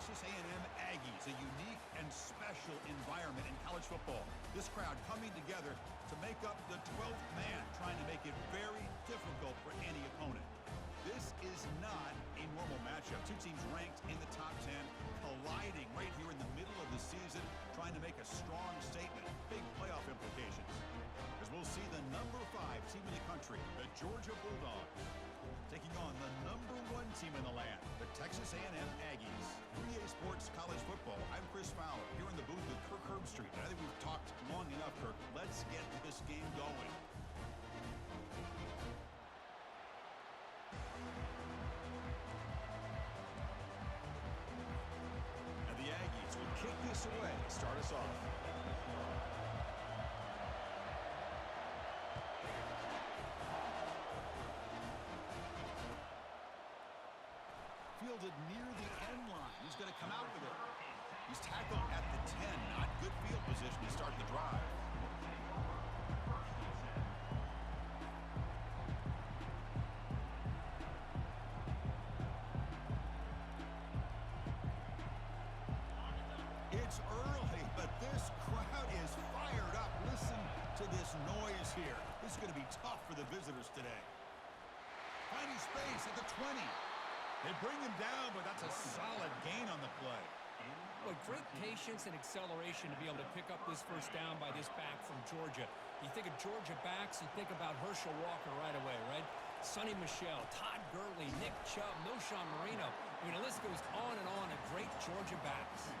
Texas A&M Aggies, a unique and special environment in college football. This crowd coming together to make up the 12th man, trying to make it very difficult for any opponent. This is not a normal matchup. Two teams ranked in the top 10, colliding right here in the middle of the season, trying to make a strong statement. Big playoff implications. As we'll see the number 5 team in the country, the Georgia Bulldogs, taking on the number 1 team in the land, the Texas A&M Aggies. 3A Sports College Football. I'm Chris Fowler, here in the booth with Kirk Herbstreit. I think we've talked long enough, Kirk. Let's get this game going. And the Aggies will kick this away, start us off. Fielded near the end line. He's going to come out with it. He's tackled at the 10. Not good field position to start the drive. It's early, but this crowd is fired up. Listen to this noise here. This is going to be tough for the visitors today. Finding space at the 20. They bring him down, but that's a solid gain on the play. Well, great patience and acceleration to be able to pick up this first down by this back from Georgia. You think of Georgia backs, you think about Herschel Walker right away, right? Sonny Michel, Todd Gurley, Nick Chubb, Knowshon Moreno. I mean, the list goes on and on of great Georgia backs.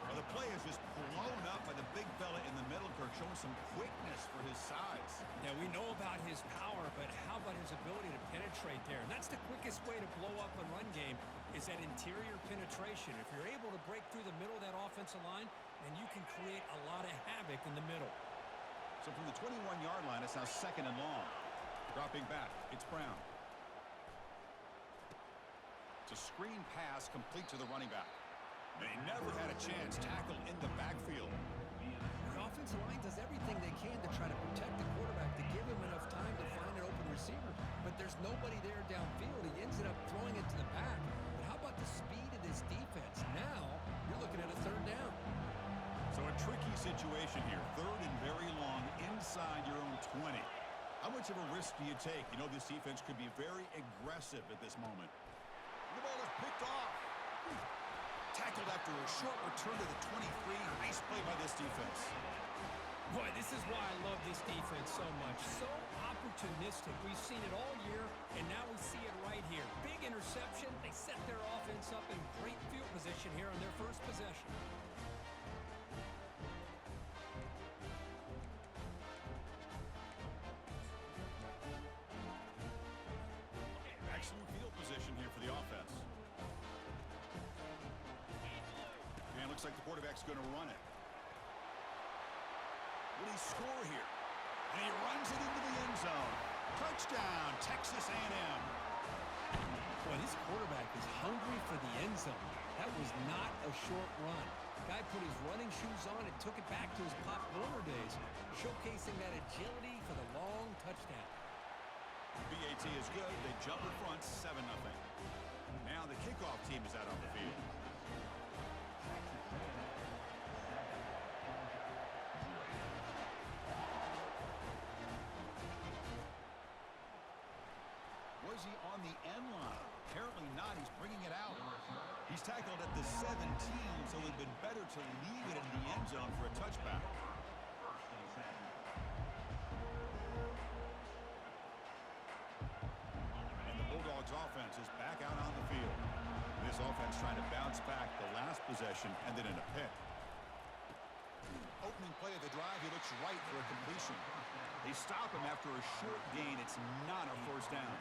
Well, the play is just blown up by the big fella in the middle, Kirk, showing some quickness for his size. Yeah, we know about his power, but how about his ability to penetrate there? And that's the quickest way to blow up a run game, is that interior penetration. If you're able to break through the middle of that offensive line, then you can create a lot of havoc in the middle. So from the 21-yard line, it's now 2nd and long. Dropping back, it's Brown. It's a screen pass complete to the running back. They never had a chance. Tackle in the backfield. The offensive line does everything they can to try to protect the quarterback, to give him enough time to find an open receiver. But there's nobody there downfield. He ends up throwing it to the back. But how about the speed of this defense? Now you're looking at a 3rd down. So a tricky situation here. 3rd and very long inside your own 20. How much of a risk do you take? You know this defense could be very aggressive at this moment. The ball is picked off. Tackled after a short return to the 23. Nice play by this defense. Boy, this is why I love this defense so much. So opportunistic. We've seen it all year, and now we see it right here. Big interception. They set their offense up in great field position here on their first possession. Excellent field position here for the offense. And looks like the quarterback's going to run it. Will he score here? And he runs it into the end zone. Touchdown, Texas A&M. Boy, this quarterback is hungry for the end zone. That was not a short run. Guy put his running shoes on and took it back to his Pop Warner days, showcasing that agility for the long touchdown. BAT is good. They jump in front, 7-0. Now the kickoff team is out on the field. Was he on the end line? Apparently not. He's bringing it out. He's tackled at the 17, so it would have been better to leave it in the end zone for a touchback. And the Bulldogs offense is back out on the field. This offense trying to bounce back. The last possession ended in a pick. Opening play of the drive, he looks right for a completion. They stop him after a short gain. It's not a first down.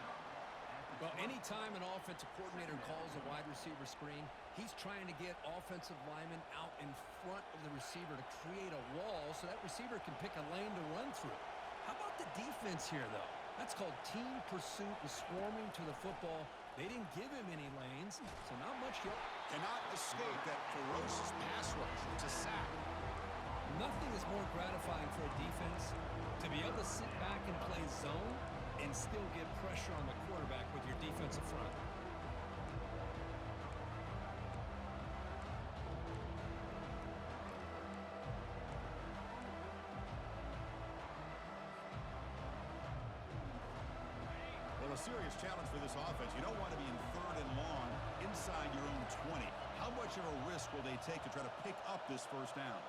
Well, anytime an offensive coordinator calls a wide receiver screen, he's trying to get offensive linemen out in front of the receiver to create a wall so that receiver can pick a lane to run through. How about the defense here, though? That's called team pursuit and swarming to the football. They didn't give him any lanes, so not much help. Cannot escape that ferocious pass rush. It's a sack. Nothing is more gratifying for a defense to be able to sit back and play zone and still get pressure on the quarterback with your defensive front. a serious challenge for this offense. You don't want to be in 3rd and long inside your own 20. How much of a risk will they take to try to pick up this first down?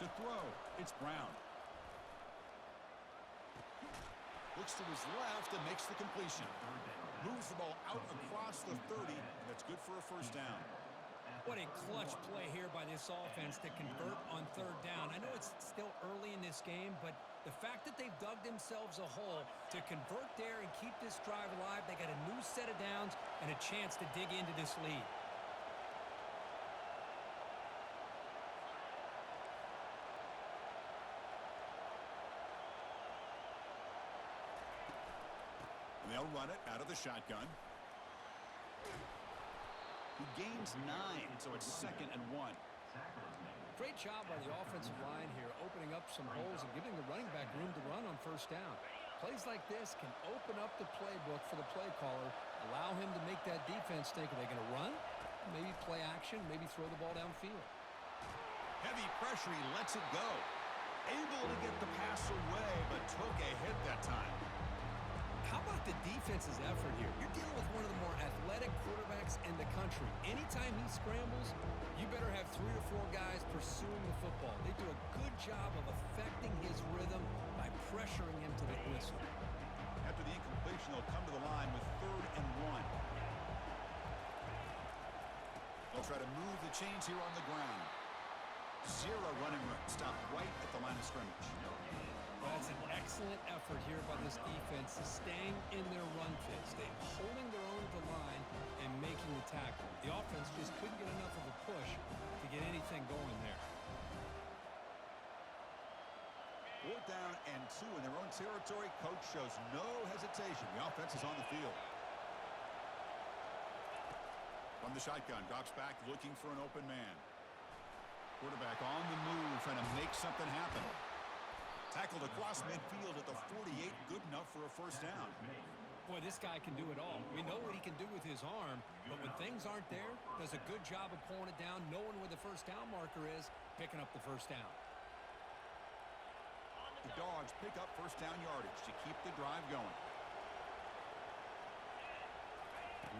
To throw, it's Brown. Looks to his left and makes the completion. Moves the ball out across the 30, and that's good for a first down. What a clutch play here by this offense to convert on 3rd down. I know it's still early in this game, but the fact that they've dug themselves a hole to convert there and keep this drive alive, they got a new set of downs and a chance to dig into this lead. And they'll run it out of the shotgun. He gains 9, so it's 2nd and 1. Great job by the offensive line here, opening up some holes and giving the running back room to run on first down. Plays like this can open up the playbook for the play caller, allow him to make that defense think, are they going to run? Maybe play action, maybe throw the ball downfield. Heavy pressure, he lets it go. Able to get the pass away, but took a hit that time. How about the defense's effort here? You're dealing with one of the more athletic quarterbacks in the country. Anytime he scrambles, you better have 3 or 4 guys pursuing the football. They do a good job of affecting his rhythm by pressuring him to the whistle. After the incompletion, they'll come to the line with 3rd and 1. They'll try to move the chains here on the ground. 0 running room. Stop right at the line of scrimmage. That's an excellent effort here by this defense, staying in their run fits. They're holding their own at the line and making the tackle. The offense just couldn't get enough of a push to get anything going there. 4th down and 2 in their own territory. Coach shows no hesitation. The offense is on the field. From the shotgun, drops back looking for an open man. Quarterback on the move, trying to make something happen. Tackled across midfield at the 48, good enough for a first down. Boy, this guy can do it all. We know what he can do with his arm, but when things aren't there, does a good job of pulling it down, knowing where the first down marker is, picking up the first down. The Dogs pick up first down yardage to keep the drive going.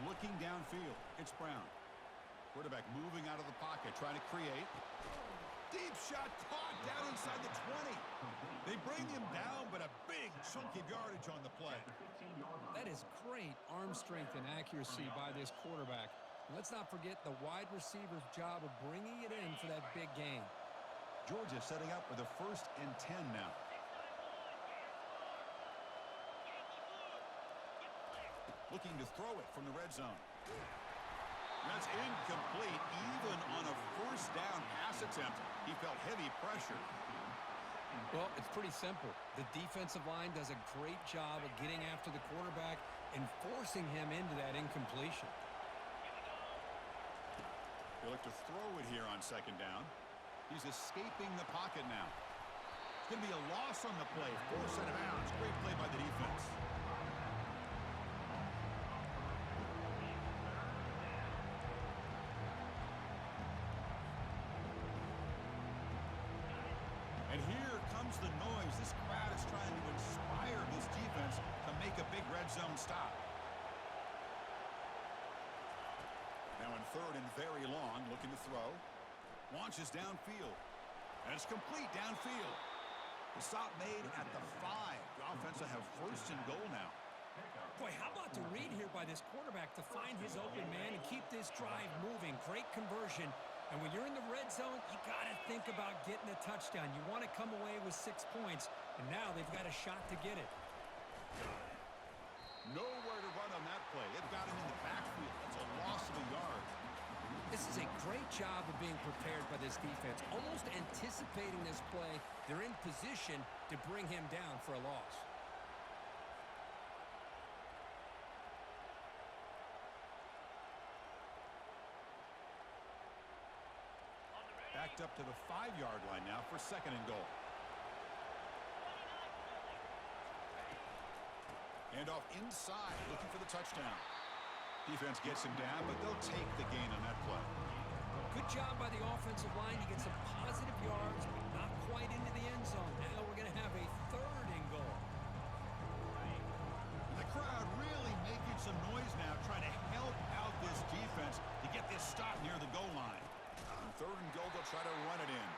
Looking downfield, it's Brown. Quarterback moving out of the pocket, trying to create. Deep shot caught down inside the 20. They bring him down, but a big chunk of yardage on the play. That is great arm strength and accuracy by this quarterback. Let's not forget the wide receiver's job of bringing it in for that big gain. Georgia setting up with a 1st and 10 now. Looking to throw it from the red zone. That's incomplete. Even on a first down pass attempt, he felt heavy pressure. Well, it's pretty simple. The defensive line does a great job of getting after the quarterback and forcing him into that incompletion. They look to throw it here on 2nd down. He's escaping the pocket now. It's going to be a loss on the play. Forced out of bounds. Great play by the defense. And here comes the noise. This crowd is trying to inspire this defense to make a big red zone stop. Now in 3rd and very long, looking to throw. Launches downfield. And it's complete downfield. The stop made at the 5. The offense will have 1st and goal now. Boy, how about the read here by this quarterback to find his open man and keep this drive moving. Great conversion. And when you're in the red zone, you got to think about getting a touchdown. You want to come away with 6 points, and now they've got a shot to get it. Nowhere to run on that play. They've got him in the backfield. That's a loss of a yard. This is a great job of being prepared by this defense, almost anticipating this play. They're in position to bring him down for a loss. Backed up to the 5-yard line now for 2nd and goal. Hand off inside, looking for the touchdown. Defense gets him down, but they'll take the gain on that play. Good job by the offensive line to get some positive yards, but not quite into the end zone. Now we're going to have a 3rd and goal. The crowd really making some noise now, trying to help out this defense to get this stop near the goal line. On 3rd and goal, they'll try to run it in.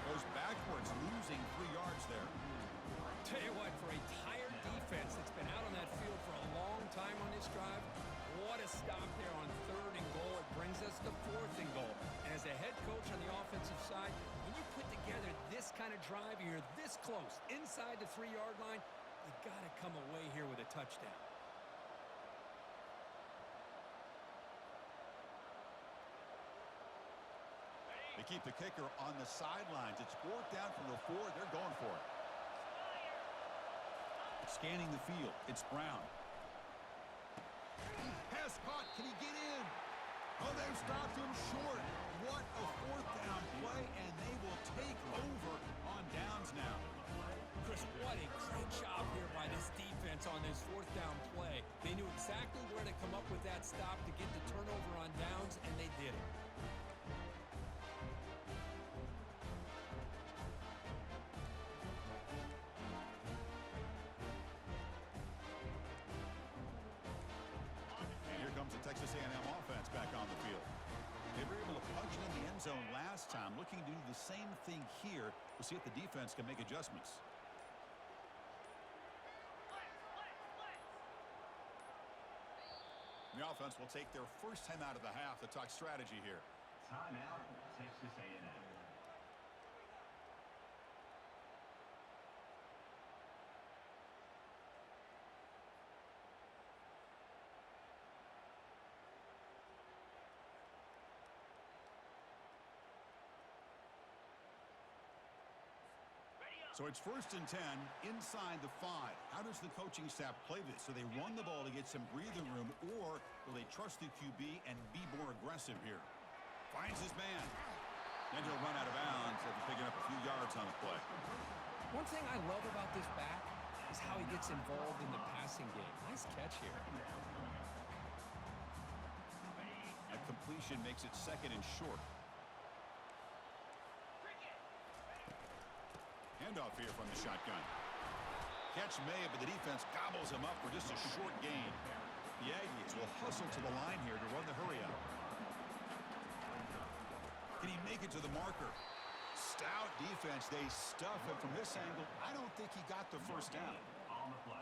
Goes backwards, losing 3 yards there. Tell you what, for a tired defense that's been out on that field for a long time on this drive, what a stop there on 3rd and goal. It brings us to 4th and goal. And as a head coach on the offensive side, when you put together this kind of drive, you're this close, inside the 3-yard line, you got to come away here with a touchdown. They keep the kicker on the sidelines. It's 4th down from the 4. They're going for it. Scanning the field. It's Brown. Pass caught. Can he get in? Oh, they've stopped him short. What a 4th down play, and they will take over on downs now. Chris, what a great job here by this defense on this 4th down play. They knew exactly where to come up with that stop to get the turnover on downs, and they did it. Texas A&M offense back on the field. They were able to punch it in the end zone last time, looking to do the same thing here. We'll see if the defense can make adjustments. The offense will take their first time out of the half to talk strategy here. Timeout, Texas A&M. So it's 1st and 10 inside the 5. How does the coaching staff play this? Do they run the ball to get some breathing room, or will they trust the QB and be more aggressive here? Finds his man. Then he'll run out of bounds after picking up a few yards on the play. One thing I love about this back is how he gets involved in the passing game. Nice catch here. A completion makes it 2nd and short. Handoff here from the shotgun. Catch made, but the defense gobbles him up for just a short gain. The Aggies will hustle to the line here to run the hurry out. Can he make it to the marker? Stout defense. They stuff him from this angle. I don't think he got the first down.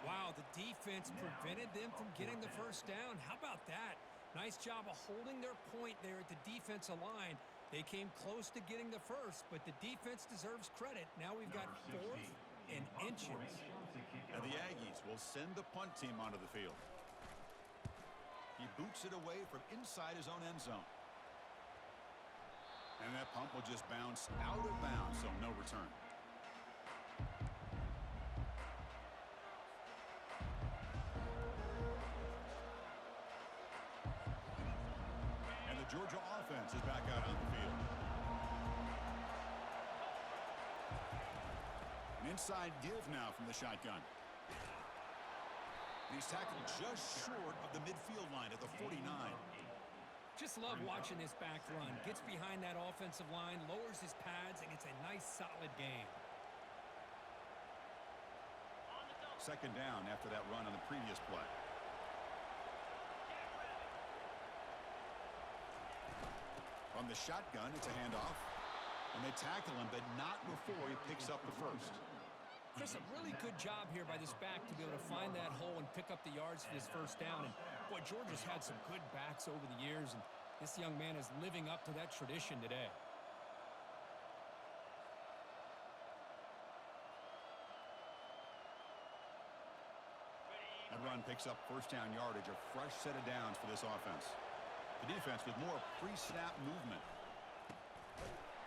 Wow, the defense prevented them from getting the first down. How about that? Nice job of holding their point there at the defensive line. They came close to getting the first, but the defense deserves credit. Now we've got 4th and inches. And the Aggies will send the punt team onto the field. He boots it away from inside his own end zone. And that punt will just bounce out of bounds, so no return. And the Georgia offense is back out on the field. An inside give now from the shotgun. And he's tackled just short of the midfield line at the 49. Just love watching this back run. Gets behind that offensive line, lowers his pads, and gets a nice, solid gain. 2nd down after that run on the previous play. From the shotgun, it's a handoff. And they tackle him, but not before he picks up the first. Chris, a really good job here by this back to be able to find that hole and pick up the yards for this first down. And, boy, Georgia's had some good backs over the years, and this young man is living up to that tradition today. That run picks up first down yardage, a fresh set of downs for this offense. The defense with more pre-snap movement.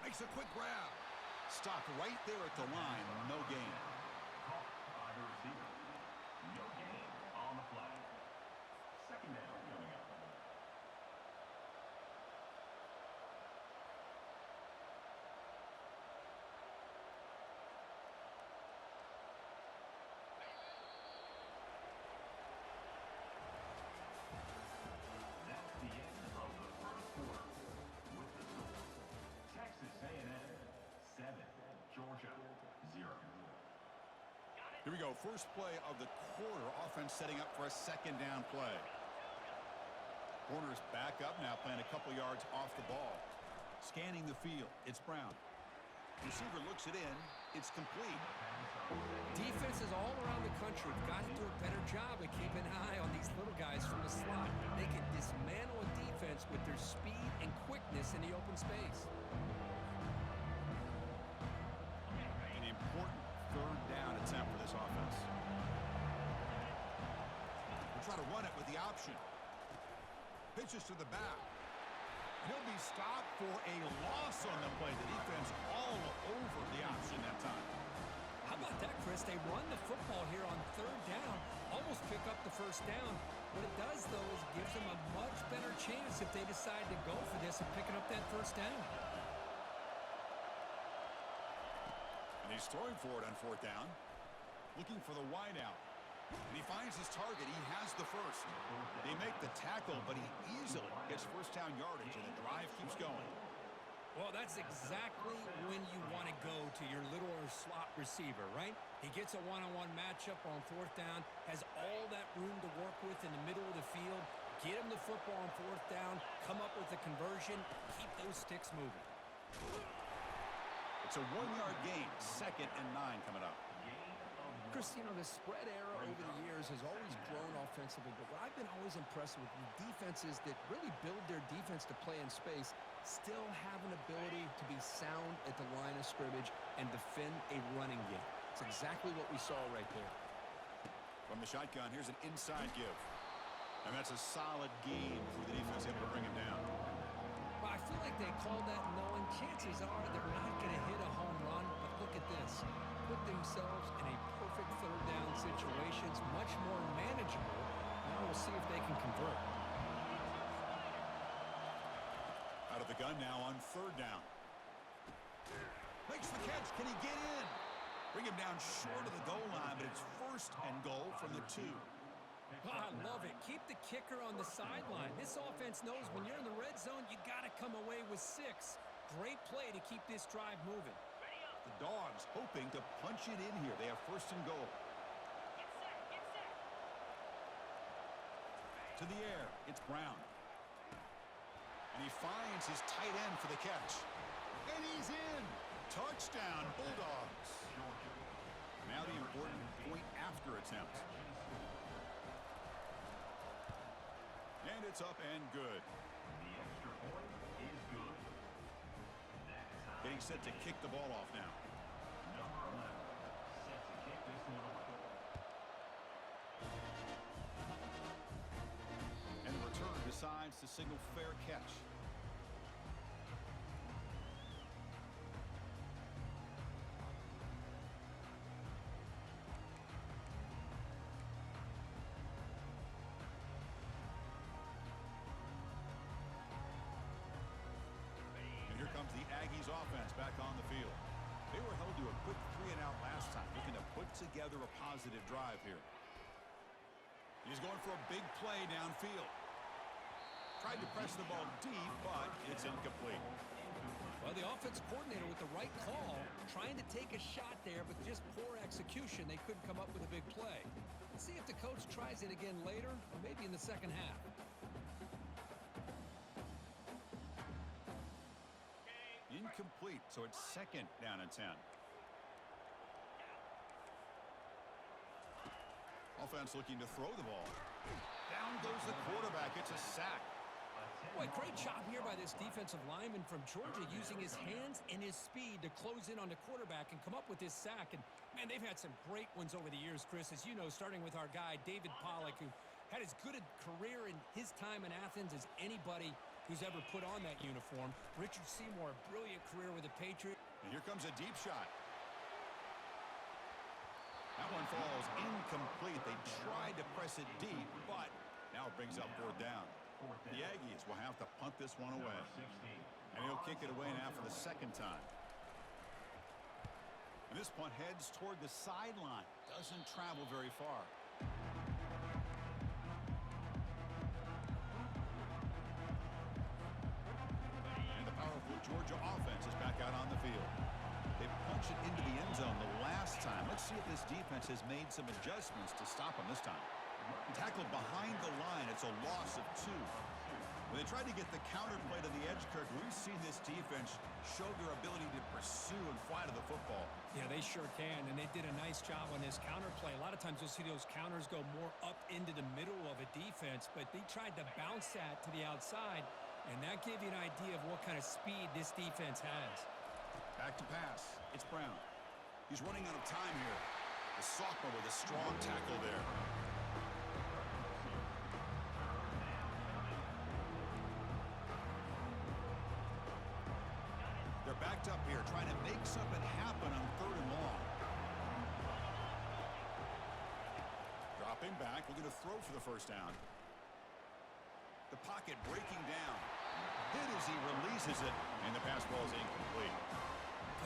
Makes a quick grab. Stopped right there at the line. No gain. By the receiver. No gain on the play. 2nd down coming up. That's the end of the first quarter. With the Here we go. First play of the quarter. Offense setting up for a second down play. Corners back up now, playing a couple yards off the ball. Scanning the field. It's Brown. Receiver looks it in. It's complete. Defenses all around the country have got to do a better job of keeping an eye on these little guys from the slot. They can dismantle a defense with their speed and quickness in the open space. An important third down attempt for this offense. We'll try to run it with the option. Pitches to the back. He'll be stopped for a loss on the play. The defense all over the option that time. How about that, Chris? They run the football here on third down, almost pick up the first down. What it does, though, is it gives them a much better chance if they decide to go for this of picking up that first down. And he's throwing for it on fourth down. Looking for the wideout. And he finds his target. He has the first. They make the tackle, but he easily gets first down yardage, and the drive keeps going. Well, that's exactly when you want to go to your little slot receiver, right? He gets a one-on-one matchup on fourth down, has all that room to work with in the middle of the field, get him the football on fourth down, come up with a conversion, keep those sticks moving. It's a 1-yard gain. 2nd and 9 coming up. Chris, you know, the spread era over the years has always grown offensively, but what I've been always impressed with defenses that really build their defense to play in space still have an ability to be sound at the line of scrimmage and defend a running game. It's exactly what we saw right there. From the shotgun, here's an inside give. And that's a solid gain for the defense able to bring him down. Well, I feel like they called that knowing chances are they're not going to hit a home run, but look at this. Put themselves in a perfect third down situation. It's much more manageable. Now we'll see if they can convert. Out of the gun now on third down. Makes the catch. Can he get in? Bring him down short of the goal line, but it's first and goal from the 2. Oh, I love it. Keep the kicker on the sideline. This offense knows when you're in the red zone, you got to come away with 6. Great play to keep this drive moving. The Dogs hoping to punch it in here. They have first and goal. Get set. To the air. It's Brown. And he finds his tight end for the catch. And he's in. Touchdown, Bulldogs. Now the important point after attempt. And it's up and good. The extra point is good. Getting set to kick the ball off now. Number 11 set to kick this one off. And the return decides to signal fair catch. And here comes the Aggies offense back on the field. They were held to a quick 3-and-out last time, looking to put together a positive drive here. He's going for a big play downfield. Tried to press the ball deep, but it's incomplete. Well, the offensive coordinator with the right call, trying to take a shot there, but just poor execution. They couldn't come up with a big play. Let's see if the coach tries it again later, or maybe in the second half. Incomplete, so it's 2nd down and 10. Offense looking to throw the ball. Down goes the quarterback. It's a sack. Boy, great job here by this defensive lineman from Georgia, using his hands and his speed to close in on the quarterback and come up with this sack. And, man, they've had some great ones over the years, Chris, as you know, starting with our guy, David Pollack, who had as good a career in his time in Athens as anybody who's ever put on that uniform. Richard Seymour, a brilliant career with the Patriots. And here comes a deep shot. That one falls incomplete. They tried to press it deep, but now it brings up fourth down. The Aggies will have to punt this one away. And he'll kick it away now for the second time. And this punt heads toward the sideline. Doesn't travel very far. And the powerful Georgia offense is back out on the field. They punched it into the end zone the last time. Let's see if this defense has made some adjustments to stop them this time. Tackled behind the line. It's a loss of 2. When they tried to get the counterplay to the edge, Kirk, we've seen this defense show their ability to pursue and fly to the football. Yeah, they sure can, and they did a nice job on this counterplay. A lot of times you'll see those counters go more up into the middle of a defense, but they tried to bounce that to the outside, and that gave you an idea of what kind of speed this defense has. Back to pass. It's Brown. He's running out of time here. The sophomore with a strong tackle there. They're backed up here, trying to make something happen on 3rd and long. Dropping back, looking to throw for the first down. The pocket breaking down. Hit as he releases it, and the pass ball is incomplete.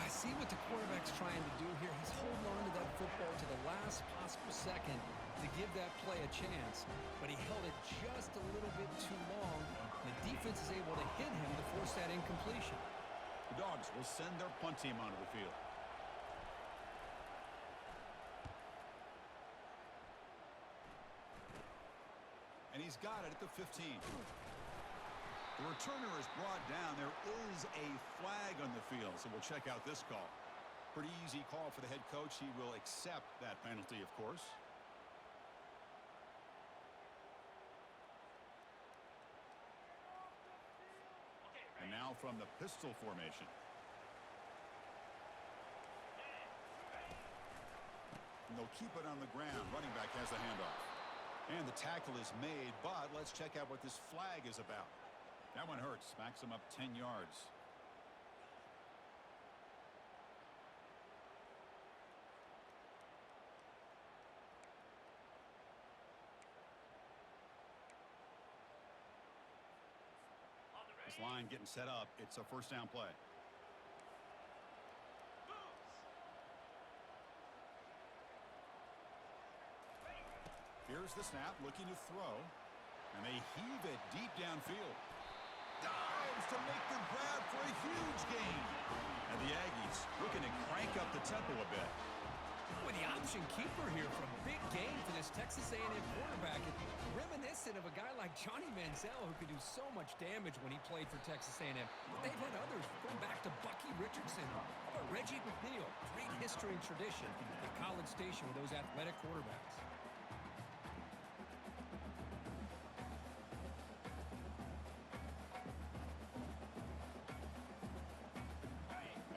I see what the quarterback's trying to do here. He's holding on to that football to the last possible second to give that play a chance, but he held it just a little bit too long. The defense is able to hit him to force that incompletion. The Dogs will send their punt team onto the field. And he's got it at the 15. The returner is brought down. There is a flag on the field, so we'll check out this call. Pretty easy call for the head coach. He will accept that penalty, of course. And now from the pistol formation. And they'll keep it on the ground. Running back has the handoff. And the tackle is made, but let's check out what this flag is about. That one hurts. Smacks him up 10 yards. This line getting set up. It's a first down play. Here's the snap, looking to throw. And they heave it deep downfield. Dives to make the grab for a huge gain. And the Aggies looking to crank up the tempo a bit. With the option keeper here for a big gain for this Texas A&M quarterback. Reminiscent of a guy like Johnny Manziel who could do so much damage when he played for Texas A&M. But they've had others going back to Bucky Richardson. How about Reggie McNeil? Great history and tradition at College Station with those athletic quarterbacks.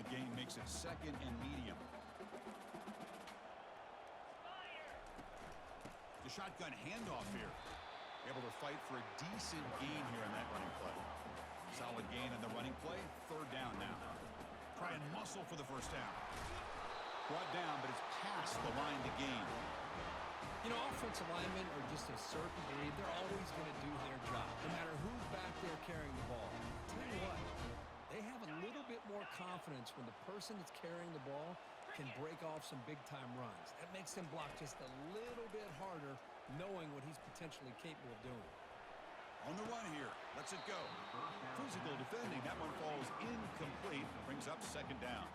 Gain makes it 2nd and medium. The shotgun handoff here. Able to fight for a decent gain here in that running play. Solid gain in the running play. 3rd down now. Try and muscle for the first down. Brought down, but it's past the line to gain. You know, offensive linemen are just a certain breed. They're always going to do their job, no matter who's back there carrying the ball. I'll tell you what, they have a little bit more confidence when the person that's carrying the ball can break off some big-time runs. That makes them block just a little bit harder, knowing what he's potentially capable of doing. On the run here. Lets it go. Physical defending. That one falls incomplete. Brings up 2nd down.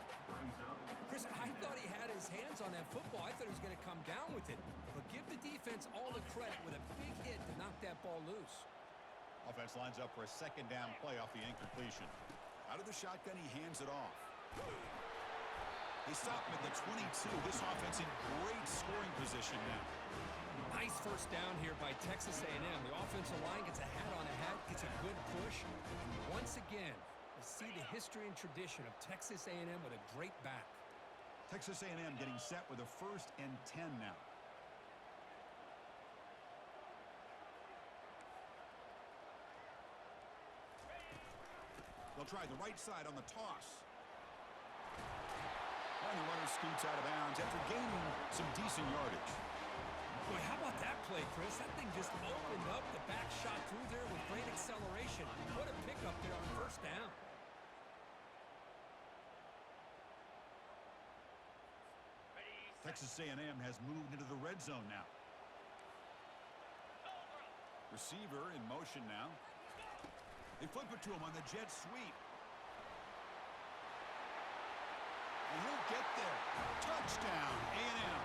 Chris, I thought he had his hands on that football. I thought he was going to come down with it. But give the defense all the credit with a big hit to knock that ball loose. Offense lines up for a 2nd down play off the incompletion. Out of the shotgun, he hands it off. They stop him at the 22. This offense in great scoring position now. Nice first down here by Texas A&M. The offensive line gets a hat on a hat, gets a good push. And once again, we see the history and tradition of Texas A&M with a great back. Texas A&M getting set with a 1st and 10 now. They'll try the right side on the toss. And the runner scoots out of bounds after gaining some decent yardage. Boy, how about that play, Chris? That thing just opened up. The back shot through there with great acceleration. What a pickup there on first down. Texas A&M has moved into the red zone now. Receiver in motion now. They flip it to him on the jet sweep. And he'll get there. Touchdown, A&M.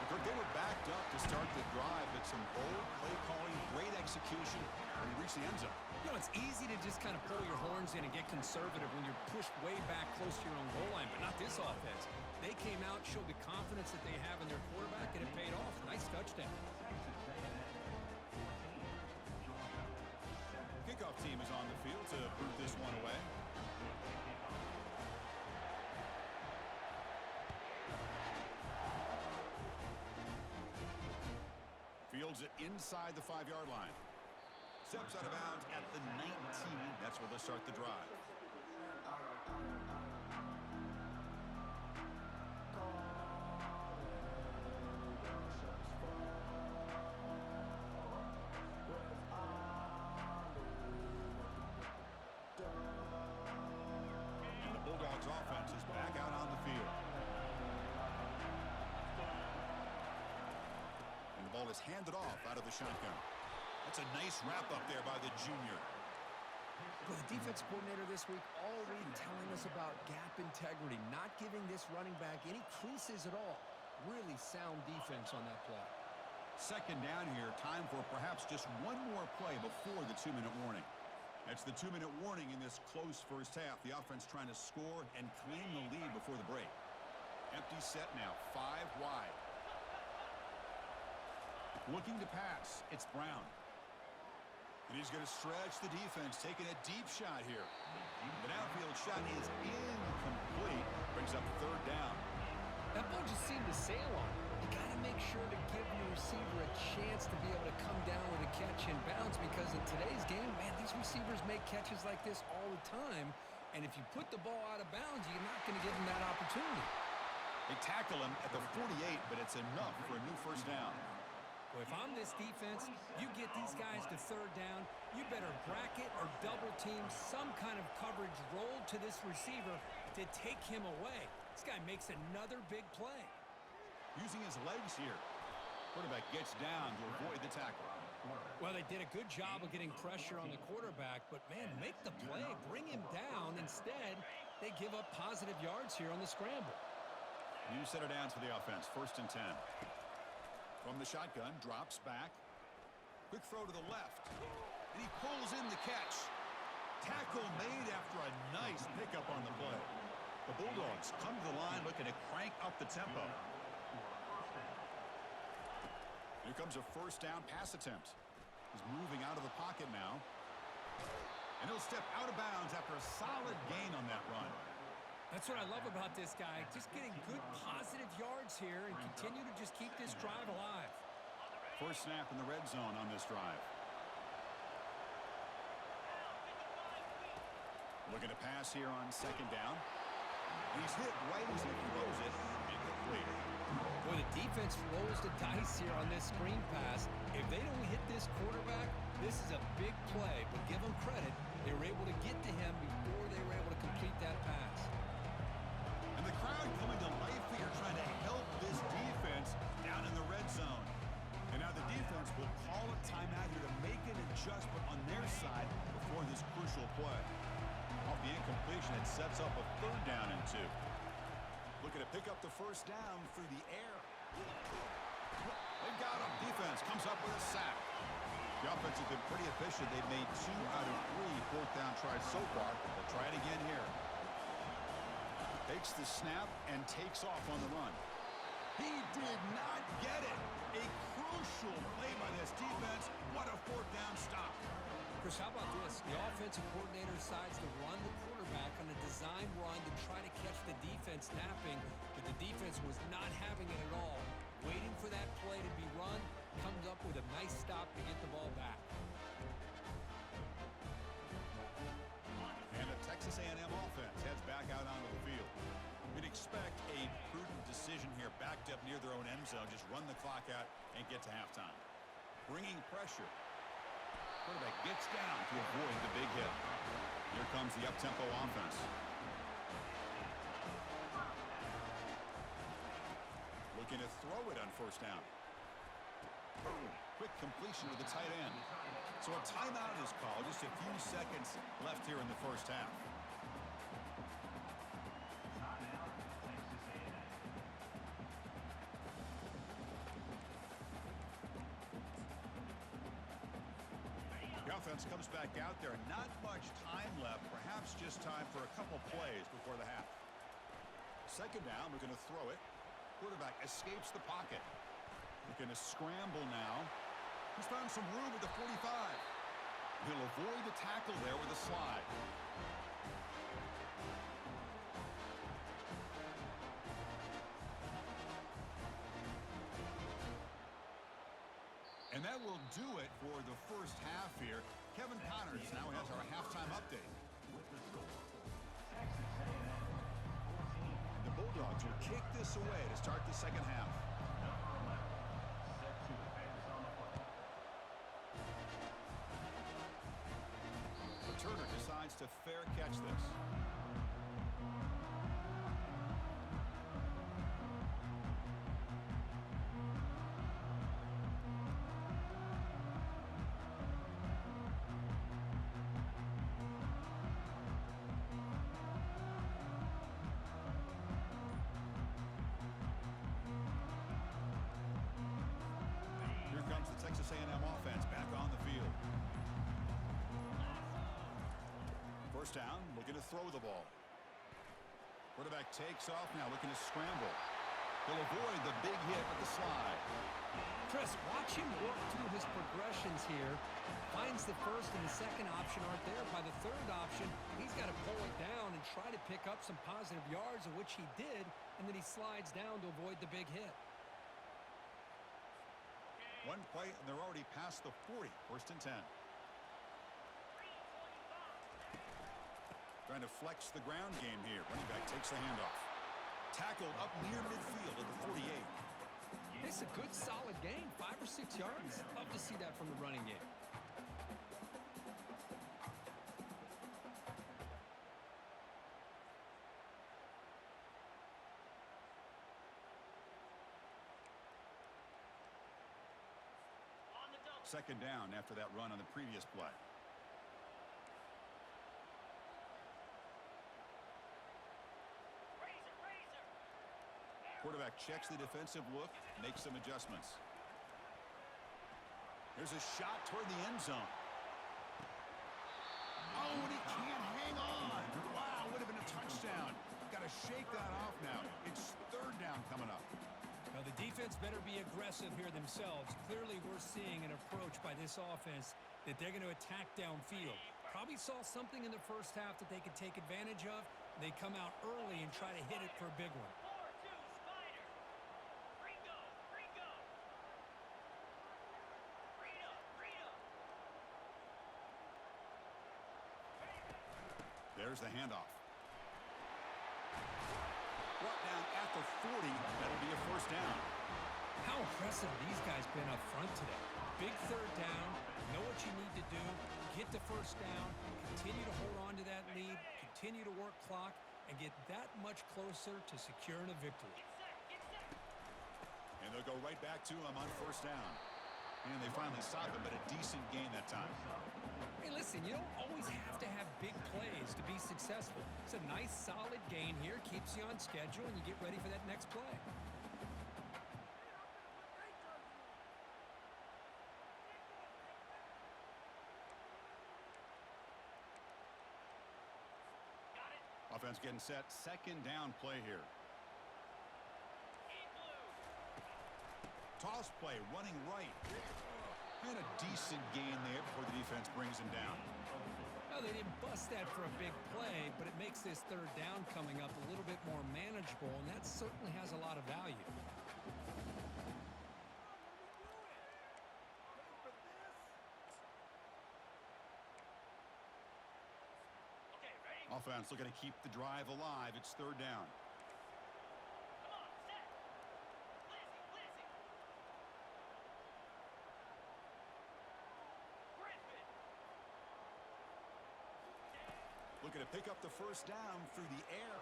Kirk, they were backed up to start the drive, but some bold play calling, great execution when he reached the end zone. You know, it's easy to just kind of pull your horns in and get conservative when you're pushed way back close to your own goal line, but not this offense. They came out, showed the confidence that they have in their quarterback, and it paid off. Nice touchdown. Kickoff team is on the field to boot this one away. Fields it inside the 5-yard line. Steps out of bounds at the 19. That's where they'll start the drive. And the Bulldogs offense is back out on the field. And the ball is handed off out of the shotgun. That's a nice wrap-up there by the junior. Well, the defense coordinator this week already telling us about gap integrity, not giving this running back any creases at all. Really sound defense on that play. Second down here, time for perhaps just one more play before the 2-minute warning. That's the 2-minute warning in this close first half. The offense trying to score and claim the lead before the break. Empty set now, 5 wide. Looking to pass, it's Brown. And he's going to stretch the defense, taking a deep shot here. The downfield shot is incomplete. Brings up third down. That ball just seemed to sail on. You got to make sure to give your receiver a chance to be able to come down with a catch and bounce, because in today's game, man, these receivers make catches like this all the time. And if you put the ball out of bounds, you're not going to give them that opportunity. They tackle him at the 48, but it's enough for a new first down. Well, if I'm this defense, you get these guys to third down, you better bracket or double team some kind of coverage roll to this receiver to take him away. This guy makes another big play. Using his legs here. Quarterback gets down to avoid the tackle. Well, they did a good job of getting pressure on the quarterback, but, man, make the play, bring him down. Instead, they give up positive yards here on the scramble. New set of downs for the offense, 1st and 10. From the shotgun, drops back. Quick throw to the left. And he pulls in the catch. Tackle made after a nice pickup on the play. The Bulldogs come to the line looking to crank up the tempo. Here comes a first down pass attempt. He's moving out of the pocket now. And he'll step out of bounds after a solid gain on that run. That's what I love about this guy. Just getting good positive yards here and continue to just keep this drive alive. First snap in the red zone on this drive. Looking to pass here on 2nd down. He's hit right as he throws it. Incomplete. Boy, the defense rolls the dice here on this screen pass. If they don't hit this quarterback, this is a big play. But give them credit. They were able to get to him before they were able to complete that pass. And the crowd coming to life here, trying to help this defense down in the red zone. And now the defense will call a timeout here to make an adjustment on their side before this crucial play. Off the incompletion, it sets up a 3rd down and 2. Looking to pick up the first down through the air. They've got him. Defense comes up with a sack. The offense has been pretty efficient. They've made 2 out of 3 4th down tries so far. They'll try it again here. Takes the snap and takes off on the run. He did not get it. A crucial play by this defense. What a 4th down stop. Chris, how about this? The offensive coordinator decides to run the quarterback on a design run to try to catch the defense napping, but the defense was not having it at all. Waiting for that play to be run, comes up with a nice stop to get the ball back. And the Texas A&M offense heads back out onto the field. We'd expect a prudent decision here, backed up near their own end zone. Just run the clock out and get to halftime. Bringing pressure. Quarterback gets down to avoid the big hit. Here comes the up-tempo offense. Looking to throw it on 1st down. Quick completion to the tight end. So a timeout is called. Just a few seconds left here in the first half. offense comes back out there. Not much time left. Perhaps just time for a couple plays before the half. Second down, we're going to throw it. Quarterback escapes the pocket. We're going to scramble now. He's found some room at the 45. He'll avoid the tackle there with a slide. And that will do it for the first half here. Kevin Connors now has our halftime update. With the score, Texas A&M 14. The Bulldogs will kick this away to start the second half. Number 11, set to advance on the play. Returner decides to fair catch this. Here comes the Texas A&M offense back on the field. First down, looking to throw the ball. Quarterback takes off now, looking to scramble. He'll avoid the big hit with the slide. Chris, watch him work through his progressions here. Finds the first and the second option aren't there. By the third option, he's got to pull it down and try to pick up some positive yards, of which he did, and then he slides down to avoid the big hit. One play, and they're already past the 40. First and 10. Trying to flex the ground game here. Running back takes the handoff. Tackled up near midfield at the 48. It's a good, solid game. 5 or 6 yards. Love to see that from the running game. On the double. Second down after that run on the previous play. Razor. Quarterback checks the defensive look, makes some adjustments. There's a shot toward the end zone. Oh, and he can't hang on. Wow, would have been a touchdown. Got to shake that off now. It's third down coming up. Well, the defense better be aggressive here themselves. Clearly, we're seeing an approach by this offense that they're going to attack downfield. Probably saw something in the first half that they could take advantage of. They come out early and try to hit it for a big one. 4-2 Spider. Ringo. Rita. There's the handoff. Brought down at the 40. That'll be a first down. How impressive these guys been up front today. Big third down. Know what you need to do. Get the first down. Continue to hold on to that lead. Continue to work clock. And get that much closer to securing a victory. Get set. And they'll go right back to him on first down. And they finally stop him, but a decent gain that time. Hey, listen, you don't always have to have big plays to be successful. It's a nice, solid gain here. Keeps you on schedule, and you get ready for that next play. Got it. Offense getting set. Second down play here. In blue. Toss play, running right. And a decent gain there before the defense brings him down. Well, they didn't bust that for a big play, but it makes this third down coming up a little bit more manageable, and that certainly has a lot of value. Okay, ready? Offense looking to keep the drive alive. It's third down. Come on, set. Blizzy. Griffin. Looking to pick up the first down through the air.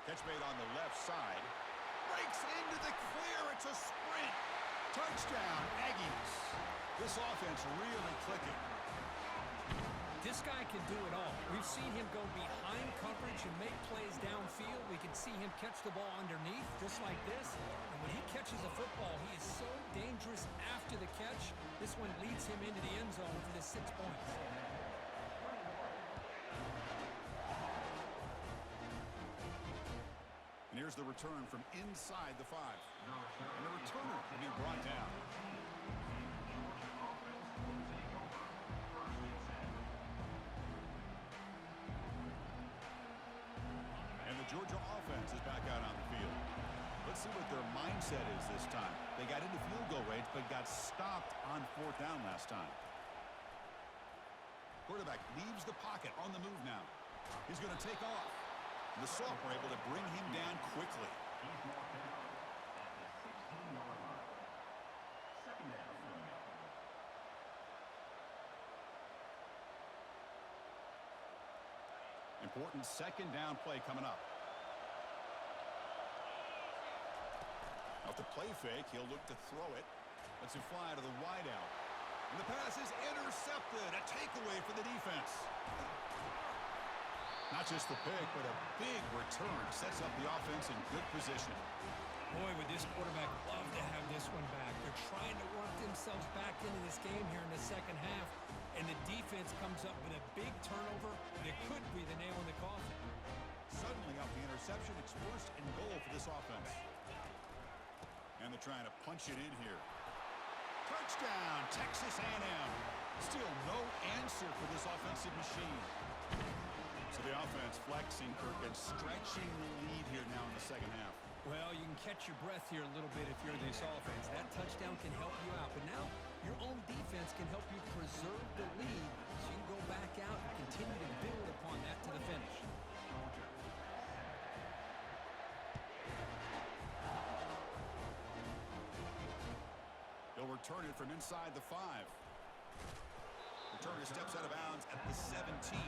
Catch made on the left side. Breaks into the clear. It's a sprint. Touchdown, Aggies. This offense really clicking. This guy can do it all. We've seen him go behind coverage and make plays downfield. We can see him catch the ball underneath, just like this. And when he catches a football, he is so dangerous after the catch. This one leads him into the end zone for the 6 points. And here's the return from inside the 5. And the returner will be brought down. And the Georgia offense is back out on the field. Let's see what their mindset is this time. They got into field goal range, but got stopped on 4th down last time. Quarterback leaves the pocket on the move now. He's going to take off. The Soft were able to bring him down quickly. He's marked down at the 16-yard line. Second down coming up. Important second down play coming up. Off the play fake, he'll look to throw it. Lets him fly to the wideout. And the pass is intercepted. A takeaway for the defense. Not just the pick, but a big return sets up the offense in good position. Boy, would this quarterback love to have this one back. They're trying to work themselves back into this game here in the second half, and the defense comes up with a big turnover that could be the nail in the coffin. Suddenly off the interception, it's 1st and goal for this offense. And they're trying to punch it in here. Touchdown, Texas A&M. Still no answer for this offensive machine. So the offense flexing, Kirk, and stretching the lead here now in the second half. Well, you can catch your breath here a little bit if you're this offense. That touchdown can help you out. But now your own defense can help you preserve the lead so you can go back out and continue to build upon that to the finish. He'll return it from inside the 5. Returner steps out of bounds at the 17.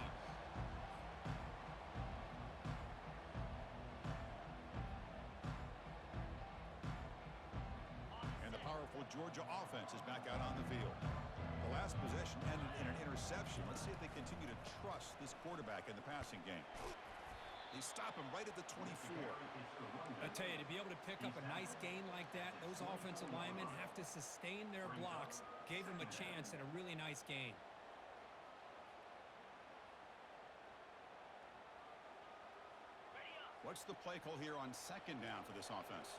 And the powerful Georgia offense is back out on the field. The last possession ended in an interception. Let's see if they continue to trust this quarterback in the passing game. They stop him right at the 24. I tell you, to be able to pick up a nice gain like that, those offensive linemen have to sustain their blocks. Gave them a chance at a really nice gain. What's the play call here on second down for this offense?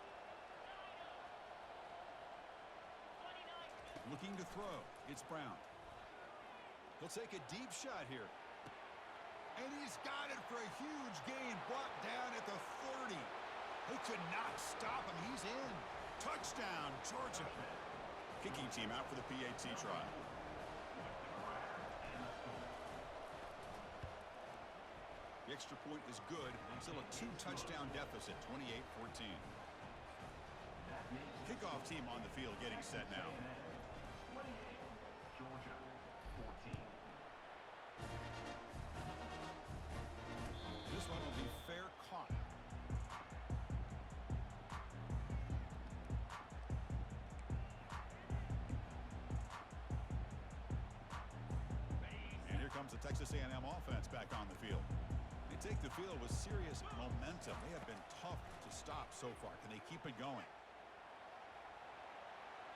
Looking to throw. It's Brown. He'll take a deep shot here. And he's got it for a huge gain, brought down at the 30. They could not stop him. He's in. Touchdown, Georgia. Kicking team out for the PAT try. The extra point is good. Still a 2-touchdown deficit, 28-14. Kickoff team on the field getting set now. 28, Georgia 14. This one will be fair caught. And here comes the Texas A&M offense back on the field. They take the field with serious momentum. They have been tough to stop so far. Can they keep it going?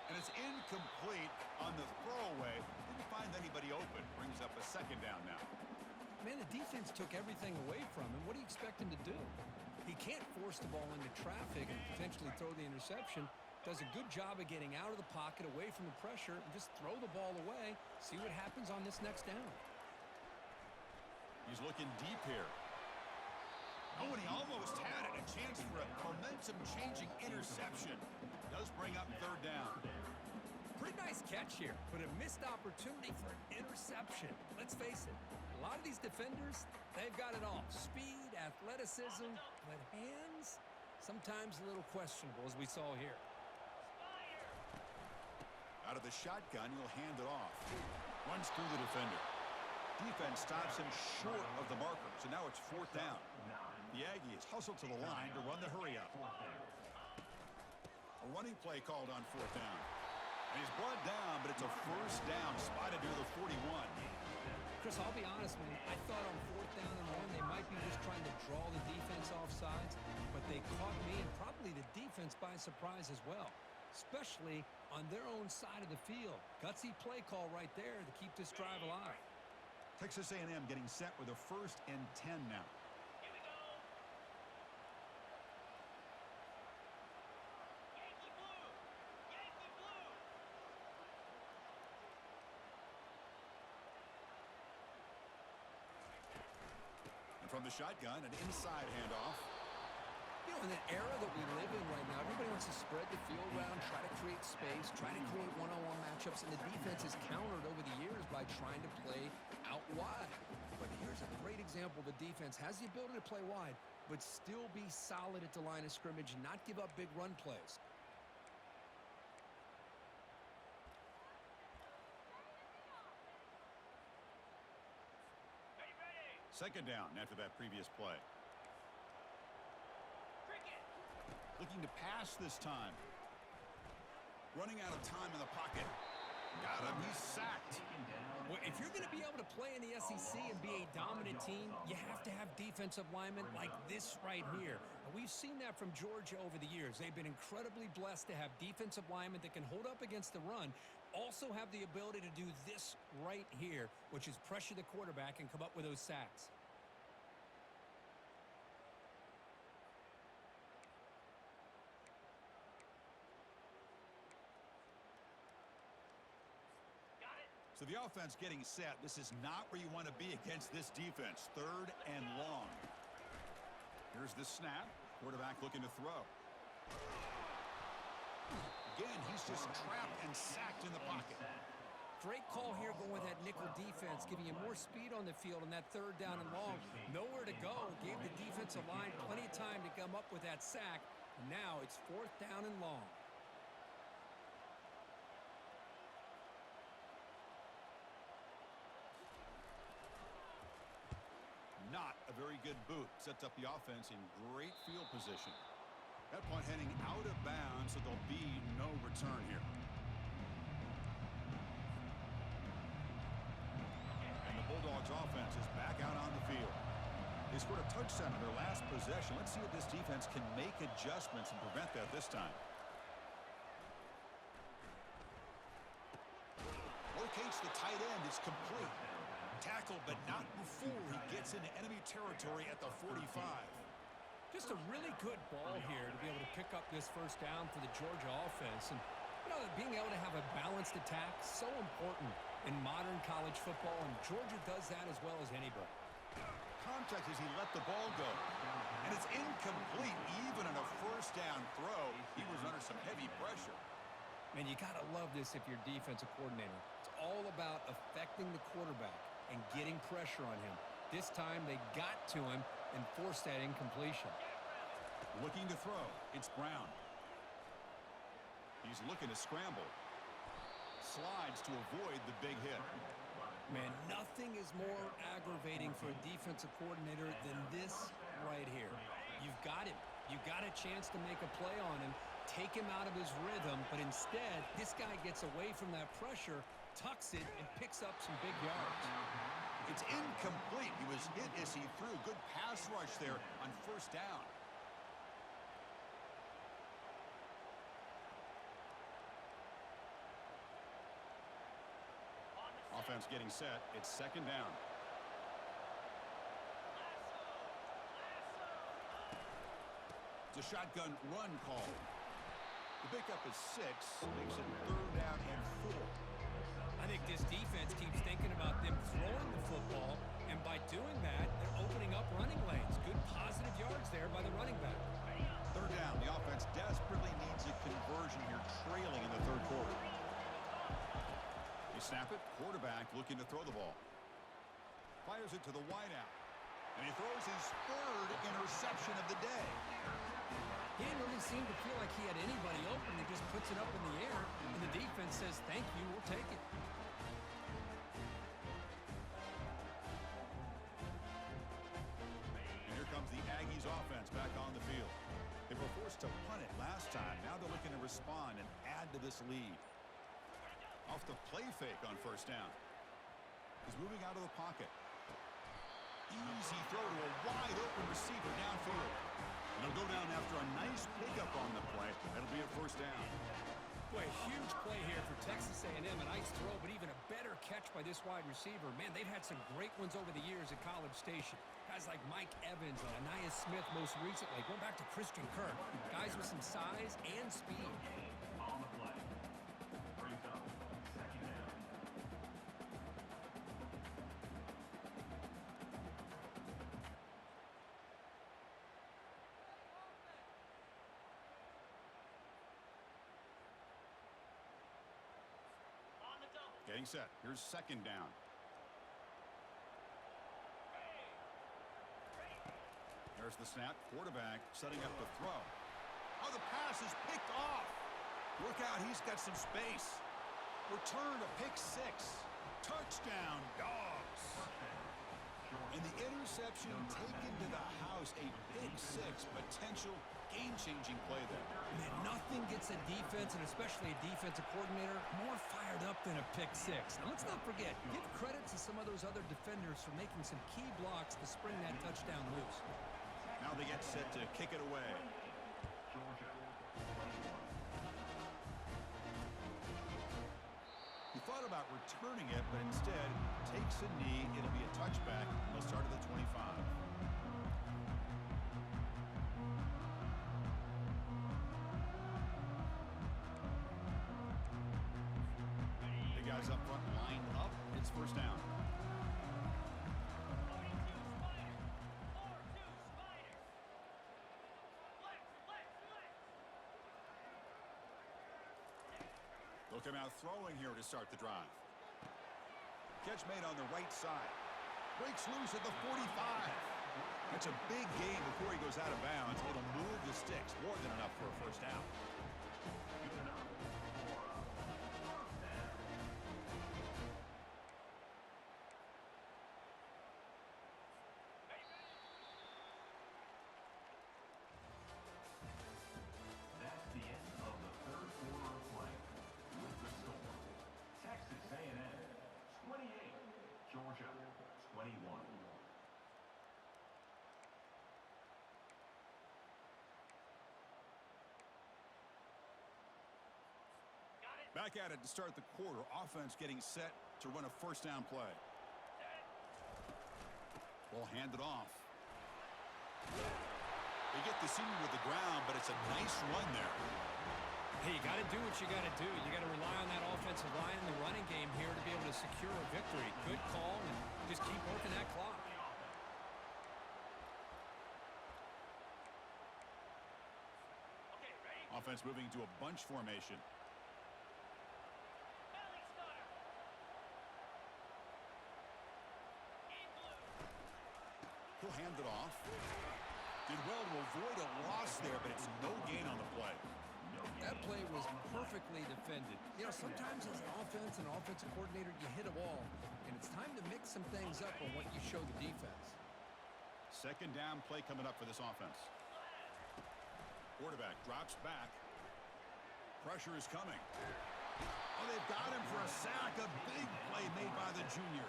And it's incomplete on the throwaway. Didn't find anybody open. Brings up a second down now. Man, the defense took everything away from him. What do you expect him to do? He can't force the ball into traffic and potentially throw the interception. Does a good job of getting out of the pocket, away from the pressure, and just throw the ball away. See what happens on this next down. He's looking deep here. Oh, and he almost had it. A chance for a momentum-changing interception. Does bring up third down. Pretty nice catch here, but a missed opportunity for an interception. Let's face it, a lot of these defenders, they've got it all. Speed, athleticism, but hands, sometimes a little questionable, as we saw here. Out of the shotgun, he'll hand it off. Runs through the defender. Defense stops him short of the marker, so now it's fourth down. The Aggies hustle to the line to run the hurry up. A running play called on fourth down. And he's brought down, but it's a first down, spotted near the 41. Chris, I'll be honest, man, I thought on fourth down and one, they might be just trying to draw the defense off sides, but they caught me and probably the defense by surprise as well. especially on their own side of the field. Gutsy play call right there to keep this drive alive. Texas A&M getting set with a 1st and 10 now. Here we go. Yankee blue. Yankee blue. And from the shotgun, an inside handoff. You know, in the era that we live in right now, everybody wants to spread the field around, try to create space, try to create one-on-one matchups, and the defense has countered over the years by trying to play out wide. But here's a great example. The defense has the ability to play wide, but still be solid at the line of scrimmage and not give up big run plays. Ready. Second down after that previous play. Cricket. Looking to pass this time. Running out of time in the pocket. Got him. He's sacked. Well, if you're going to be able to play in the SEC and be a dominant team, you have to have defensive linemen like this right here. And we've seen that from Georgia over the years. They've been incredibly blessed to have defensive linemen that can hold up against the run, also have the ability to do this right here, which is pressure the quarterback and come up with those sacks. So the offense getting set. This is not where you want to be against this defense. 3rd and long. Here's the snap. Quarterback looking to throw. Again, he's just trapped and sacked in the pocket. Great call here going with that nickel defense, giving you more speed on the field on that 3rd down and long. Nowhere to go. Gave the defensive line plenty of time to come up with that sack. Now it's 4th down and long. Not a very good boot. Sets up the offense in great field position. That punt heading out of bounds, so there'll be no return here. And the Bulldogs offense is back out on the field. They scored a touchdown in their last possession. Let's see if this defense can make adjustments and prevent that this time. Locates the tight end. It's complete. Tackle, but not before he gets into enemy territory at the 45. Just a really good ball here to be able to pick up this 1st down for the Georgia offense. And, you know, being able to have a balanced attack, so important in modern college football, and Georgia does that as well as anybody. Contact as he let the ball go. And it's incomplete, even on a 1st down throw. He was under some heavy pressure. Man, you got to love this if you're defensive coordinator. It's all about affecting the quarterback and getting pressure on him. This time they got to him and forced that incompletion. Looking to throw. It's Brown. He's looking to scramble. Slides to avoid the big hit. Man, nothing is more aggravating for a defensive coordinator than this right here. You've got him. You got a chance to make a play on him, take him out of his rhythm, but instead, this guy gets away from that pressure, tucks it, and picks up some big yards. It's incomplete. He was hit as he threw. Good pass rush there on 1st down. Offense getting set. It's 2nd down. It's a shotgun run call. The pickup is 6. Makes it 3rd down and 4. I think this defense keeps thinking about them throwing the football, and by doing that, they're opening up running lanes. Good positive yards there by the running back. 3rd down. The offense desperately needs a conversion here, trailing in the 3rd quarter. They snap it. Quarterback looking to throw the ball. Fires it to the wideout. And he throws his 3rd interception of the day. He didn't really seem to feel like he had anybody open. He just puts it up in the air, and the defense says, thank you, we'll take it. And here comes the Aggies offense back on the field. They were forced to punt it last time. Now they're looking to respond and add to this lead. Off the play fake on 1st down. He's moving out of the pocket. Easy throw to a wide open receiver downfield. And he'll go down after a nice pickup on the play. That'll be a 1st down. Huge play here for Texas A&M. A nice throw, but even a better catch by this wide receiver. Man, they've had some great ones over the years at College Station. Guys like Mike Evans and Anaya Smith most recently. Going back to Christian Kirk. Guys with some size and speed. On the play. Brings up second down. On the double. Getting set. Here's second down. There's the snap. Quarterback setting up the throw. Oh, the pass is picked off. Look out, he's got some space. Return to pick six. Touchdown, Dogs. And the interception taken to the house. A pick six. Potential game-changing play there. Man, nothing gets a defense, and especially a defensive coordinator, more fired up than a pick six. Now, let's not forget, give credit to some of those other defenders for making some key blocks to spring that touchdown loose. Now they get set to kick it away. Georgia. He thought about returning it, but instead takes a knee. It'll be a touchback. They'll start at the 25. The guys up front lined up. It's first down. 42 Spider. 4-2 Spider. Flex, flex, flex. They'll come out throwing here to start the drive. Catch made on the right side. Breaks loose at the 45. That's a big gain before he goes out of bounds. It'll move the sticks. More than enough for a first down. Good enough for a first down. That's the end of the third quarter of play. With the score, Texas A&M 28, Georgia 21. Got it. Back at it to start the quarter. Offense getting set to run a first down play. Ball handed off. They get the senior with the ground, but it's a nice run there. Hey, you got to do what you got to do. You got to rely on that offensive line and the running game here to be able to secure a victory. Good call, and just keep working that clock. Okay, ready? Offense moving to a bunch formation. Belly starter. In blue. He'll hand it off. Did well to avoid a loss there, but it's no gain on the play. That play was perfectly defended. You know, sometimes as an offense and offensive coordinator, you hit a wall, and it's time to mix some things up on what you show the defense. Second down play coming up for this offense. Quarterback drops back. Pressure is coming. Oh, they've got him for a sack. A big play made by the junior.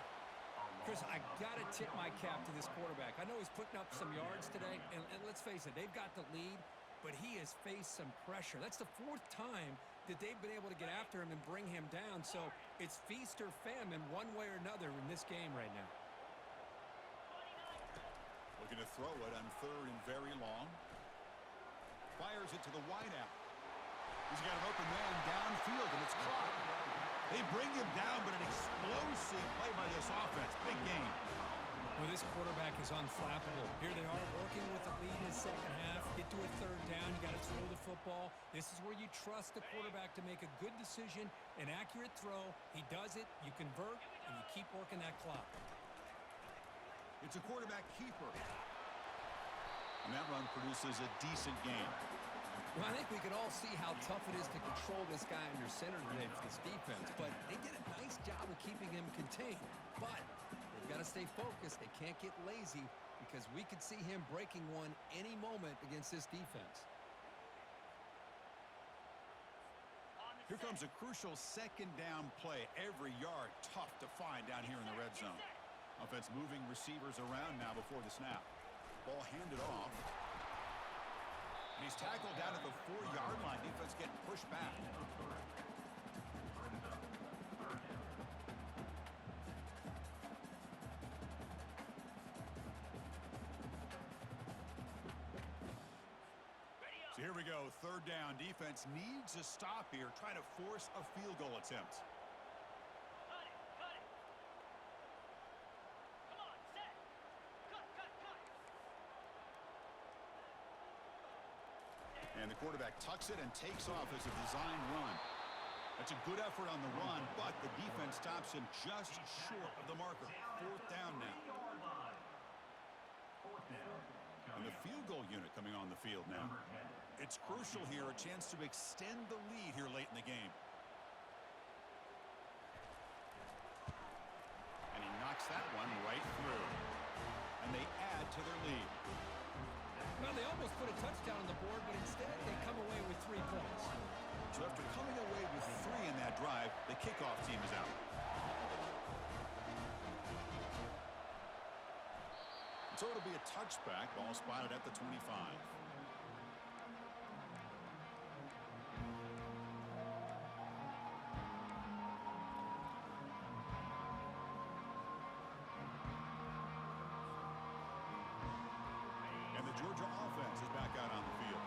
Chris, I got to tip my cap to this quarterback. I know he's putting up some yards today, and let's face it, they've got the lead, but he has faced some pressure. That's the fourth time that they've been able to get after him and bring him down, so it's feast or famine one way or another in this game right now. Looking to throw it on third and very long. Fires it to the wideout. He's got an open man downfield, and it's caught. They bring him down, but an explosive play by this offense. Big game. Well, this quarterback is unflappable. Here they are working with the lead in the second half. Get to a third down. You got to throw the football. This is where you trust the quarterback to make a good decision, an accurate throw. He does it, you convert, and you keep working that clock. It's a quarterback keeper. And that run produces a decent gain. Well, I think we can all see how tough it is to control this guy under center today for this defense, but they did a nice job of keeping him contained. But they've got to stay focused. They can't get lazy because we could see him breaking one any moment against this defense. Here comes a crucial second down play. Every yard tough to find down here in the red zone. Offense moving receivers around now before the snap. Ball handed off. And he's tackled down at the 4-yard line. Defense getting pushed back. Here we go, third down. Defense needs a stop here. Try to force a field goal attempt. Cut it, cut it. Come on, set. Cut, cut, cut. And the quarterback tucks it and takes off as a design run. That's a good effort on the run, but the defense stops him just short of the marker. Fourth down now. And the field goal unit coming on the field now. It's crucial here, a chance to extend the lead here late in the game. And he knocks that one right through. And they add to their lead. Well, they almost put a touchdown on the board, but instead they come away with 3 points. So after coming away with 3 in that drive, the kickoff team is out. So it'll be a touchback. Ball spotted at the 25. And the Georgia offense is back out on the field.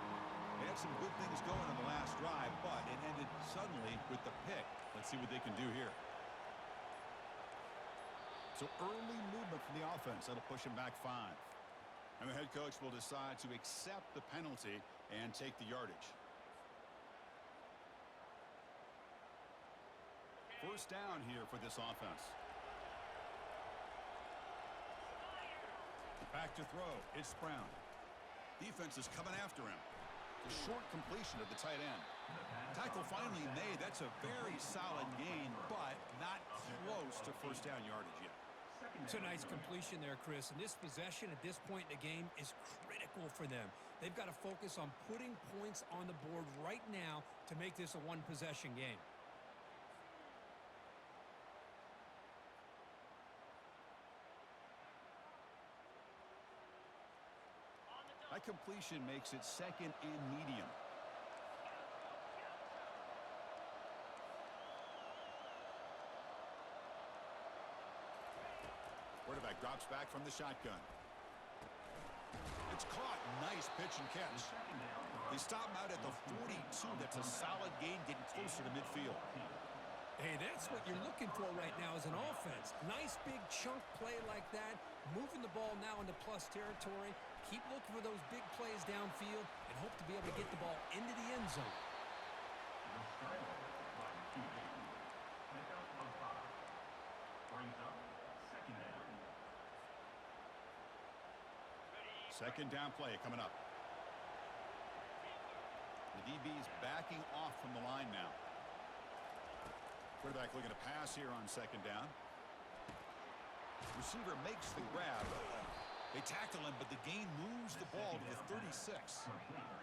They had some good things going on the last drive, but it ended suddenly with the pick. Let's see what they can do here. So early movement from the offense. That'll push him back 5. And the head coach will decide to accept the penalty and take the yardage. First down here for this offense. Back to throw. It's Brown. Defense is coming after him. The short completion of the tight end. Tackle finally made. That's a very solid gain, but not close to first down yardage yet. It's a nice completion there, Chris. And this possession at this point in the game is critical for them. They've got to focus on putting points on the board right now to make this a one-possession game. That completion makes it second and medium. Quarterback drops back from the shotgun. It's caught. Nice pitch and catch. They stop him out at the 42. That's a solid gain, getting closer to midfield. Hey, that's what you're looking for right now as an offense. Nice big chunk play like that. Moving the ball now into plus territory. Keep looking for those big plays downfield and hope to be able to get the ball into the end zone. Second down play coming up. The DB's backing off from the line now. Quarterback looking to pass here on second down. Receiver makes the grab. They tackle him, but the gain moves the ball to the 36.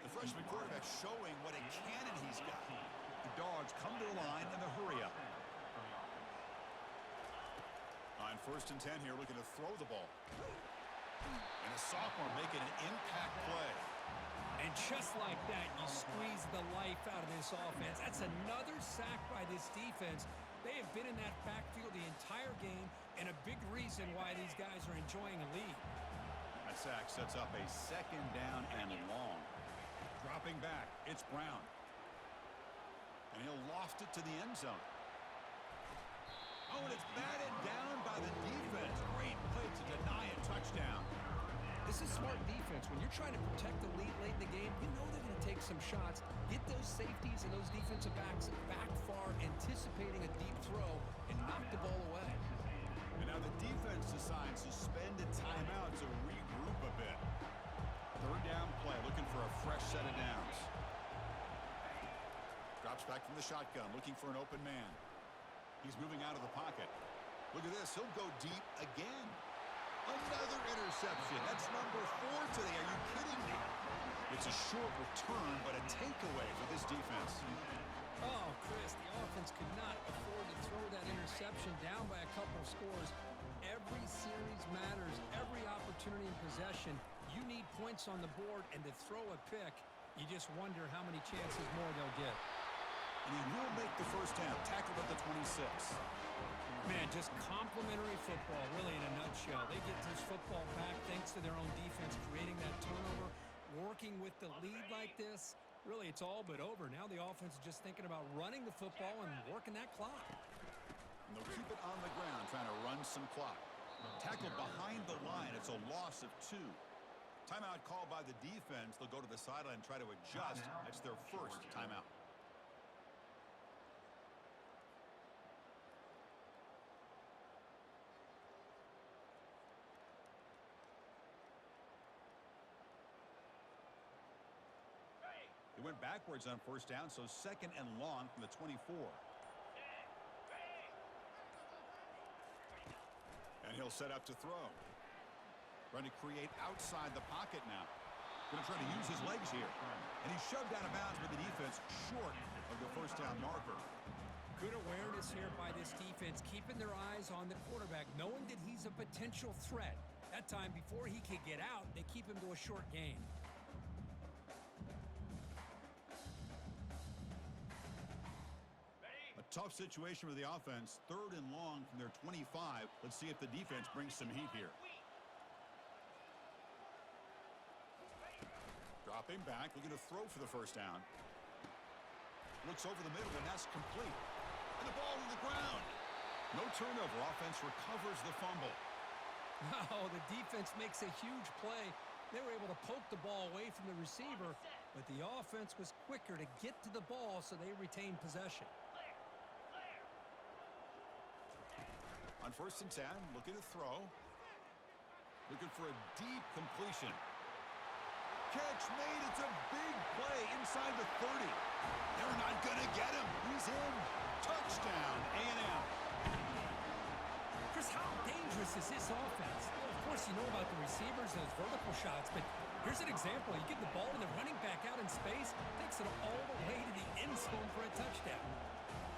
The freshman quarterback showing what a cannon he's got. The Dogs come to the line in the hurry up. On first and 10 here, looking to throw the ball. And a sophomore making an impact play. And just like that, you squeeze the life out of this offense. That's another sack by this defense. They have been in that backfield the entire game, and a big reason why these guys are enjoying a lead. That sack sets up a second down and long. Dropping back, it's Brown. And he'll loft it to the end zone. Oh, and it's batted down by the defense. Great play to deny a touchdown. This is smart defense. When you're trying to protect the lead late in the game, you know they're going to take some shots, get those safeties and those defensive backs back far, anticipating a deep throw, and knock the ball away. And now the defense decides to spend a timeout to regroup a bit. Third down play, looking for a fresh set of downs. Drops back from the shotgun, looking for an open man. He's moving out of the pocket. Look at this. He'll go deep again. Another interception. That's number 4 today. Are you kidding me? It's a short return, but a takeaway for this defense. Oh, Chris, the offense could not afford to throw that interception down by a couple of scores. Every series matters. Every opportunity in possession. You need points on the board, and to throw a pick, you just wonder how many chances more they'll get. And he will make the first down. Tackled at the 26. Man, just complimentary football, really, in a nutshell. They get this football back thanks to their own defense, creating that turnover, working with the lead like this. Really, it's all but over. Now the offense is just thinking about running the football and working that clock. And they'll keep it on the ground, trying to run some clock. Tackle behind the line. It's a loss of 2. Timeout called by the defense. They'll go to the sideline and try to adjust. That's their first timeout. He went backwards on first down, so second and long from the 24. And he'll set up to throw. Trying to create outside the pocket now. Going to try to use his legs here. And he's shoved out of bounds by the defense short of the first down marker. Good awareness here by this defense, keeping their eyes on the quarterback, knowing that he's a potential threat. That time, before he could get out, they keep him to a short gain. Tough situation for the offense. Third and long from their 25. Let's see if the defense brings some heat here. Dropping back, looking to throw for the first down. Looks over the middle, and that's complete. And the ball on the ground. No turnover. Offense recovers the fumble. Oh, the defense makes a huge play. They were able to poke the ball away from the receiver, but the offense was quicker to get to the ball, so they retained possession. On first and 10, looking to throw. Looking for a deep completion. Catch made. It's a big play inside the 30. They're not going to get him. He's in. Touchdown, A&M. Chris, how dangerous is this offense? Well, of course, you know about the receivers, those vertical shots, but here's an example. You give the ball to the running back out in space, takes it all the way to the end zone for a touchdown.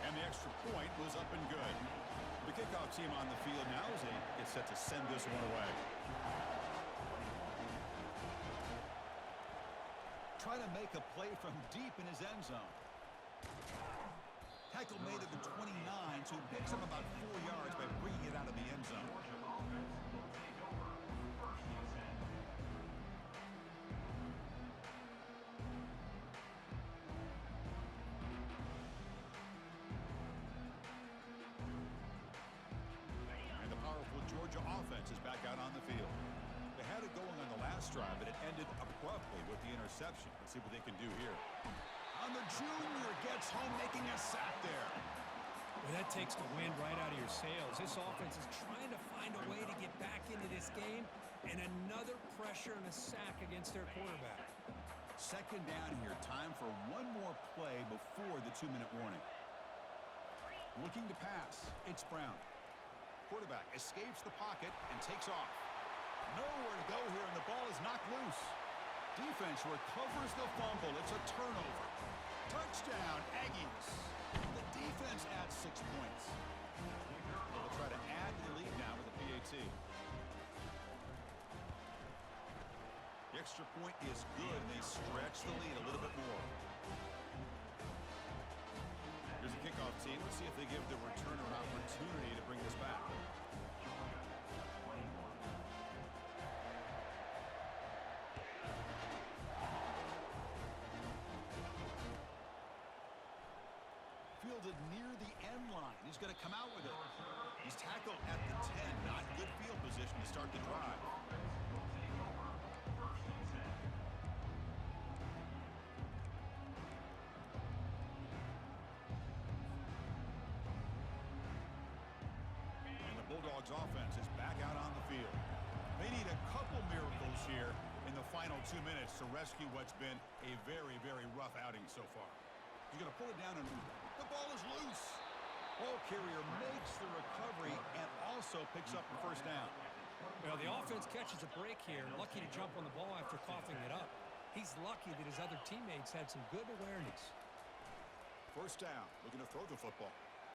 And the extra point was up and good. The kickoff team on the field now as they get set to send this one away. Try to make a play from deep in his end zone. Tackle made at the 29, so he picks up about 4 yards by bringing it out of the end zone. Georgia offense is back out on the field. They had it going on the last drive, but it ended abruptly with the interception. Let's see what they can do here. On the junior, gets home, making a sack there. Well, that takes the wind right out of your sails. This offense is trying to find a way to get back into this game, and another pressure and a sack against their quarterback. Second down here. Time for one more play before the 2-minute warning. Looking to pass. It's Brown. Quarterback escapes the pocket and takes off. Nowhere to go here, and the ball is knocked loose. Defense recovers the fumble. It's a turnover. Touchdown, Aggies. The defense adds 6 points. They'll try to add to the lead now with the PAT. The extra point is good, and they stretch the lead a little bit more. Here's the kickoff team. Let's see if they give the returner an opportunity to bring this back. Fielded near the end line. He's going to come out with it. He's tackled at the 10. Not good field position to start the drive. Bulldogs offense is back out on the field. They need a couple miracles here in the final 2 minutes to rescue what's been a very, very rough outing so far. He's going to pull it down, and the ball is loose. Ball carrier makes the recovery and also picks up the first down. Well, the offense catches a break here. Lucky to jump on the ball after coughing it up. He's lucky that his other teammates had some good awareness. First down, looking to throw the football.